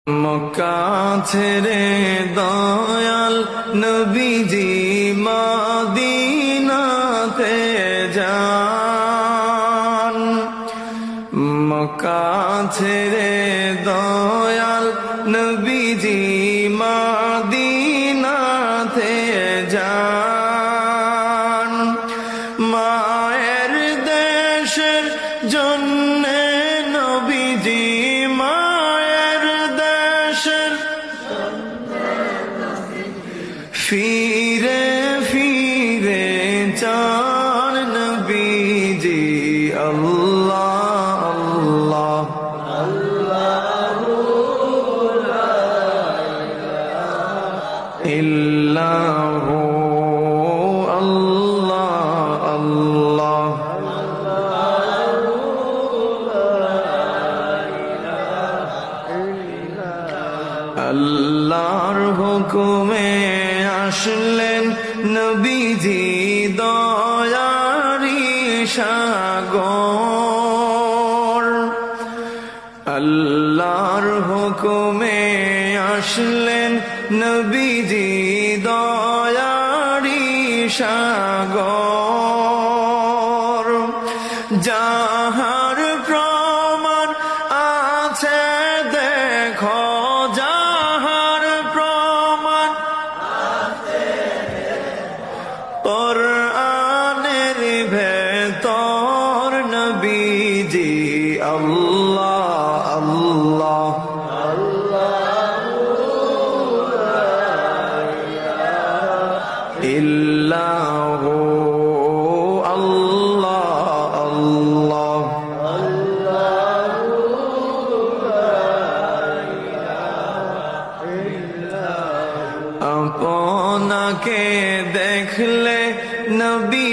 মক্কা ছেড়ে দয়াল নবীজি মদিনাতে যান। মক্কা ছেড়ে দয়াল নবীজি মদিনাতে যান। মায়ের দেশের জন্যে নবীজি ফিরে ফিরে চান নবীজি আল্লাহ আল্লাহ ইল্লাহু আল্লাহ আল্লাহ আল্লাহর হুকুমে আসলেন নবীজি দয়ারি সাগর। আল্লাহর হুকুমে আসলেন নবীজি দয়ারি সাগর। যাহার প্রমাণ আছে দেখো, কোরআনের ভেতর নবীজি আল্লাহ আল্লাহ ইল্লাহু আল্লাহ আল্লাহ আপনাকে দেখলে নবী